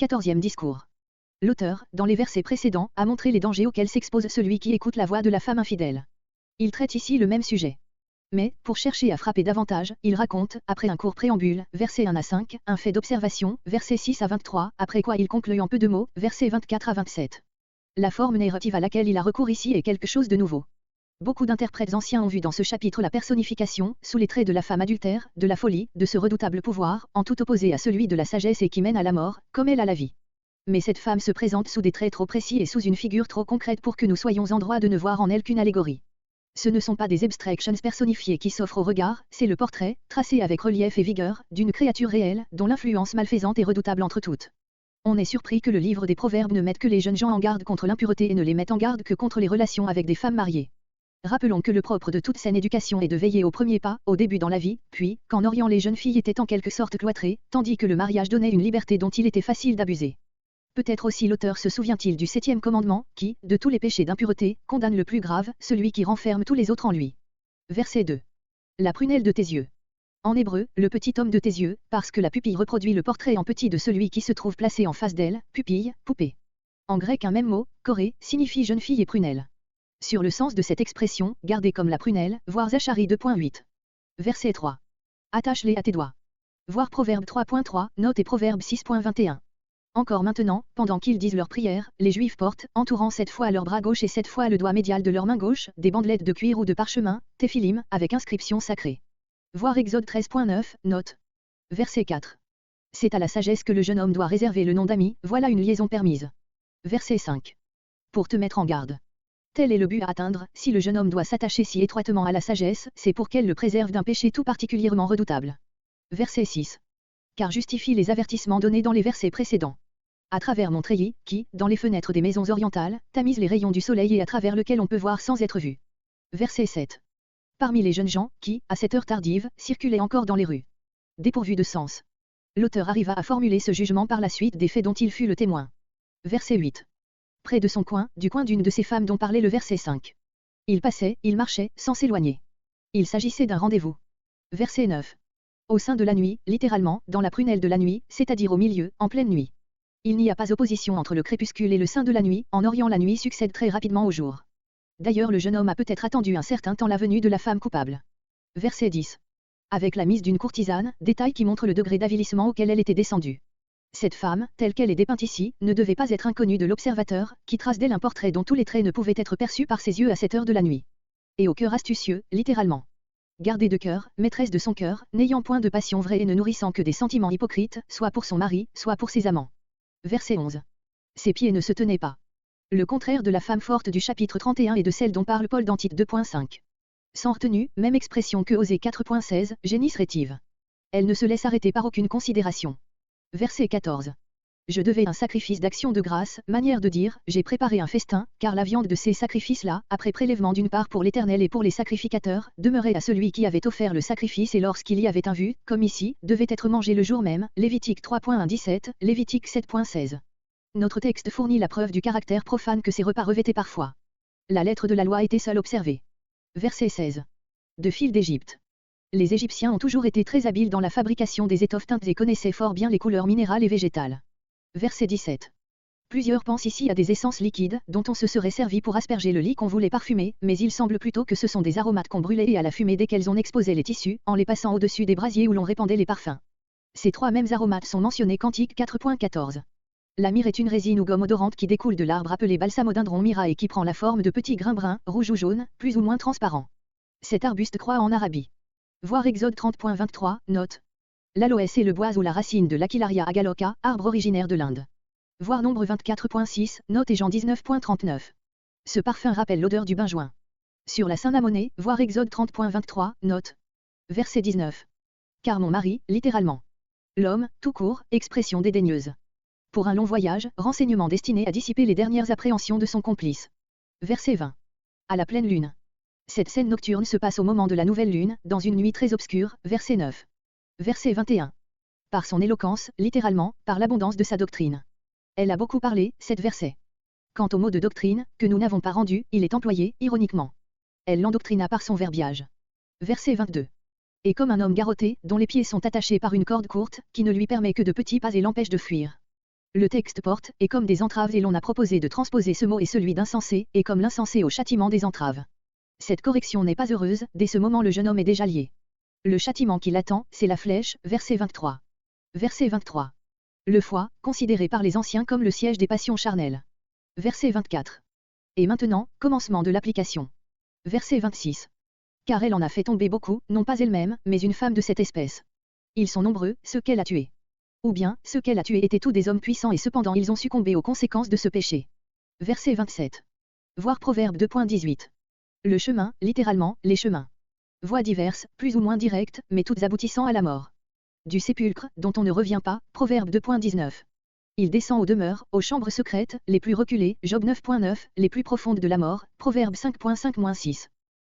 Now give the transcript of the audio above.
14e discours. L'auteur, dans les versets précédents, a montré les dangers auxquels s'expose celui qui écoute la voix de la femme infidèle. Il traite ici le même sujet. Mais, pour chercher à frapper davantage, il raconte, après un court préambule, versets 1 à 5, un fait d'observation, versets 6 à 23, après quoi il conclut en peu de mots, versets 24 à 27. La forme narrative à laquelle il a recours ici est quelque chose de nouveau. Beaucoup d'interprètes anciens ont vu dans ce chapitre la personnification, sous les traits de la femme adultère, de la folie, de ce redoutable pouvoir, en tout opposé à celui de la sagesse et qui mène à la mort, comme elle à la vie. Mais cette femme se présente sous des traits trop précis et sous une figure trop concrète pour que nous soyons en droit de ne voir en elle qu'une allégorie. Ce ne sont pas des abstractions personnifiées qui s'offrent au regard, c'est le portrait, tracé avec relief et vigueur, d'une créature réelle, dont l'influence malfaisante est redoutable entre toutes. On est surpris que le livre des Proverbes ne mette que les jeunes gens en garde contre l'impureté et ne les mette en garde que contre les relations avec des femmes mariées. Rappelons que le propre de toute saine éducation est de veiller au premier pas, au début dans la vie, puis, qu'en Orient les jeunes filles étaient en quelque sorte cloîtrées, tandis que le mariage donnait une liberté dont il était facile d'abuser. Peut-être aussi l'auteur se souvient-il du 7e commandement, qui, de tous les péchés d'impureté, condamne le plus grave, celui qui renferme tous les autres en lui. Verset 2. La prunelle de tes yeux. En hébreu, le petit homme de tes yeux, parce que la pupille reproduit le portrait en petit de celui qui se trouve placé en face d'elle, pupille, poupée. En grec un même mot, choré, signifie jeune fille et prunelle. Sur le sens de cette expression, gardez comme la prunelle, voir Zacharie 2.8. Verset 3. Attache-les à tes doigts. Voir Proverbe 3.3, note et Proverbe 6.21. Encore maintenant, pendant qu'ils disent leur prière, les Juifs portent, entourant 7 fois leur bras gauche et 7 fois le doigt médial de leur main gauche, des bandelettes de cuir ou de parchemin, téphilim, avec inscription sacrée. Voir Exode 13.9, note. Verset 4. C'est à la sagesse que le jeune homme doit réserver le nom d'ami, voilà une liaison permise. Verset 5. Pour te mettre en garde. Tel est le but à atteindre, si le jeune homme doit s'attacher si étroitement à la sagesse, c'est pour qu'elle le préserve d'un péché tout particulièrement redoutable. Verset 6. Car justifie les avertissements donnés dans les versets précédents. À travers mon treillis, qui, dans les fenêtres des maisons orientales, tamise les rayons du soleil et à travers lequel on peut voir sans être vu. Verset 7. Parmi les jeunes gens, qui, à cette heure tardive, circulaient encore dans les rues. Dépourvus de sens. L'auteur arriva à formuler ce jugement par la suite des faits dont il fut le témoin. Verset 8. Près de son coin, du coin d'une de ces femmes dont parlait le verset 5. Il passait, il marchait, sans s'éloigner. Il s'agissait d'un rendez-vous. Verset 9. Au sein de la nuit, littéralement, dans la prunelle de la nuit, c'est-à-dire au milieu, en pleine nuit. Il n'y a pas opposition entre le crépuscule et le sein de la nuit, en Orient la nuit succède très rapidement au jour. D'ailleurs le jeune homme a peut-être attendu un certain temps la venue de la femme coupable. Verset 10. Avec la mise d'une courtisane, détail qui montre le degré d'avilissement auquel elle était descendue. Cette femme, telle qu'elle est dépeinte ici, ne devait pas être inconnue de l'observateur, qui trace d'elle un portrait dont tous les traits ne pouvaient être perçus par ses yeux à cette heure de la nuit. Et au cœur astucieux, littéralement. Gardée de cœur, maîtresse de son cœur, n'ayant point de passion vraie et ne nourrissant que des sentiments hypocrites, soit pour son mari, soit pour ses amants. Verset 11. Ses pieds ne se tenaient pas. Le contraire de la femme forte du chapitre 31 et de celle dont parle Paul dans Tite 2.5. Sans retenue, même expression que Osée 4.16, génis rétive. Elle ne se laisse arrêter par aucune considération. Verset 14. Je devais un sacrifice d'action de grâce, manière de dire, j'ai préparé un festin, car la viande de ces sacrifices-là, après prélèvement d'une part pour l'Éternel et pour les sacrificateurs, demeurait à celui qui avait offert le sacrifice et lorsqu'il y avait un vu, comme ici, devait être mangé le jour même, Lévitique 3.17, Lévitique 7.16. Notre texte fournit la preuve du caractère profane que ces repas revêtaient parfois. La lettre de la loi était seule observée. Verset 16. De fil d'Égypte. Les Égyptiens ont toujours été très habiles dans la fabrication des étoffes teintes et connaissaient fort bien les couleurs minérales et végétales. Verset 17. Plusieurs pensent ici à des essences liquides, dont on se serait servi pour asperger le lit qu'on voulait parfumer, mais il semble plutôt que ce sont des aromates qu'on brûlait et à la fumée desquels on exposait les tissus, en les passant au-dessus des brasiers où l'on répandait les parfums. Ces trois mêmes aromates sont mentionnés Cantique 4.14. La myrrhe est une résine ou gomme odorante qui découle de l'arbre appelé balsamodendron myra et qui prend la forme de petits grains bruns, rouges ou jaunes, plus ou moins transparents. Cet arbuste croît en Arabie. Voir Exode 30.23, note. L'aloès est le bois ou la racine de l'Aquilaria agaloca, arbre originaire de l'Inde. Voir Nombre 24.6, note et Jean 19.39. Ce parfum rappelle l'odeur du benjoin. Sur la Saint-Namonée, voir Exode 30.23, note. Verset 19. Car mon mari, littéralement. L'homme, tout court, expression dédaigneuse. Pour un long voyage, renseignement destiné à dissiper les dernières appréhensions de son complice. Verset 20. À la pleine lune. Cette scène nocturne se passe au moment de la nouvelle lune, dans une nuit très obscure, verset 9. Verset 21. Par son éloquence, littéralement, par l'abondance de sa doctrine. Elle a beaucoup parlé, cet verset. Quant au mot de doctrine, que nous n'avons pas rendu, il est employé, ironiquement. Elle l'endoctrina par son verbiage. Verset 22. Et comme un homme garrotté, dont les pieds sont attachés par une corde courte, qui ne lui permet que de petits pas et l'empêche de fuir. Le texte porte, et comme des entraves et l'on a proposé de transposer ce mot et celui d'insensé, et comme l'insensé au châtiment des entraves. Cette correction n'est pas heureuse, dès ce moment le jeune homme est déjà lié. Le châtiment qui l'attend, c'est la flèche, verset 23. Verset 23. Le foie, considéré par les anciens comme le siège des passions charnelles. Verset 24. Et maintenant, commencement de l'application. Verset 26. Car elle en a fait tomber beaucoup, non pas elle-même, mais une femme de cette espèce. Ils sont nombreux, ceux qu'elle a tués. Ou bien, ceux qu'elle a tués étaient tous des hommes puissants et cependant ils ont succombé aux conséquences de ce péché. Verset 27. Voir Proverbe 2.18. Le chemin, littéralement, les chemins. Voies diverses, plus ou moins directes, mais toutes aboutissant à la mort. Du sépulcre, dont on ne revient pas, Proverbe 2.19. Il descend aux demeures, aux chambres secrètes, les plus reculées, Job 9.9, les plus profondes de la mort, Proverbe 5.5-6.